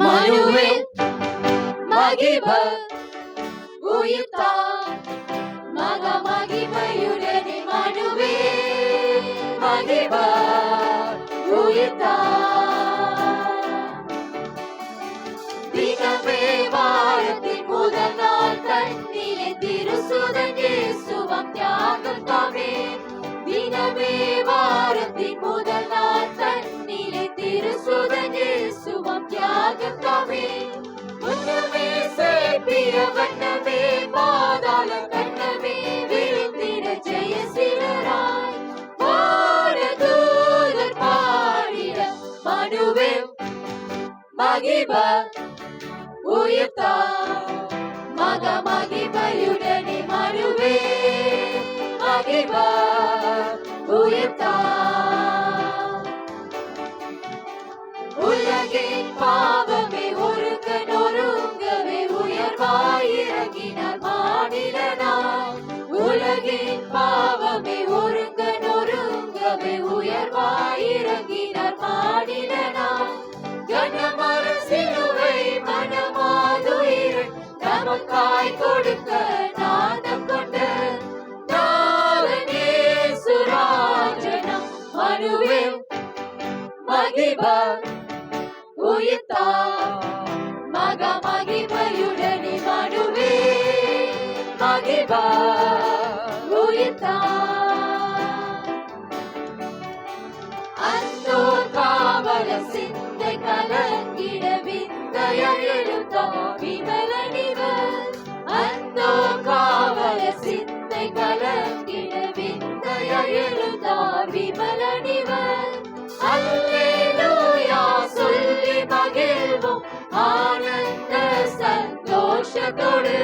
மனுவேல் மகிபர் உயிர்த்தார் மகா மகிமையுடனே மனுவேல் மகிபர் உயிர்த்தார். தினமே வாரத்தின் முதல் நாள் தன்னிலே திருசுதன் இயேசுவாம் தியாகம் தாமே. தினமே வாரத்தின் முதல் நாள் தன்னிலே திருசுதன் இயேசுவாம் தியாகம் தாமே. முன்னமே சேப்பிய வண்ணமே பாதாள கண்ணமே விழுந்திட ஜெயசீலராய் வானதூதர் பாடிட மனுவேல் மகிபர் உயிர்த்தார் மகா மகிமையுடனே மனுவேல் மகிபர் உயிர்த்தார். உலகின் பாவமே ஒருங்க நொறுங்கவே உயர்வாயிறங்கினார் மாநிலனாய். உலகின் பாவமே ஒருங்க நொறுங்கவே உயர்வாயிறங்கினார் மாநிலனாய். கனமர சிலுவை மனமாதுயிரை நமக்காய் கொடுக்க நாதம் கொண்ட நாதன் இயேசுராஜனம் மனுவேல் மகிபர் உயிர்த்தார் மகா மகிமையுடனே மனுவேல் மகிபர் உயிர்த்தார். அந்தோ காவல சிந்தை கலங்கிட விந்தைய எழுத்தார் விமலனிவர். அந்தோ காவல சிந்தை கலங்கிட விந்தைய எழுத்தார் விமலனிவர். அல்லேலூயா சொல்லி மகிழ்வோம் ஆனந்த சந்தோஷத்தோடு.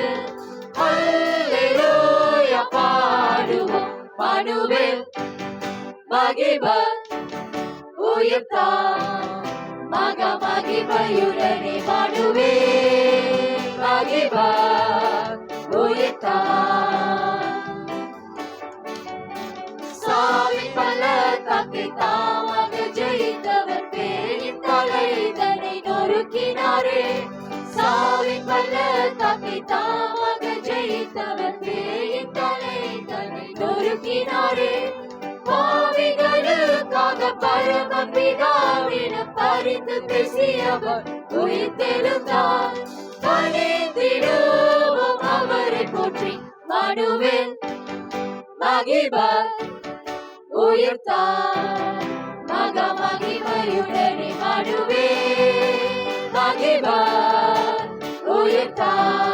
அல்லேலூயா பாடுவோம் மனுவேல் மகிபர் உயிர்த்தார் மகா மகிமையுடனே மனுவேல் மகிபர் உயிர்த்தார். சாவின் பள்ளத்தாக்கை தாமாக ஜெயித்தவர் பேரின் தலைதனை நொறுக்கினாரே. சாவின் பள்ளத்தாக்கை தாமாக ஜெயித்தவர் பேரின் தலைதனை நொறுக்கினாரே. பாவிகளுக்காக பரமபிதாவிடம் பரிந்து பேசியவர் உயிர்த்தெழுந்தார். பணிந்திடுவோம் அவரை போற்றி மனுவேல் மகிபர் உயிர்த்தார் மகா மகிமையுடனே மனுவேல் மகிபர் உயிர்த்தார்.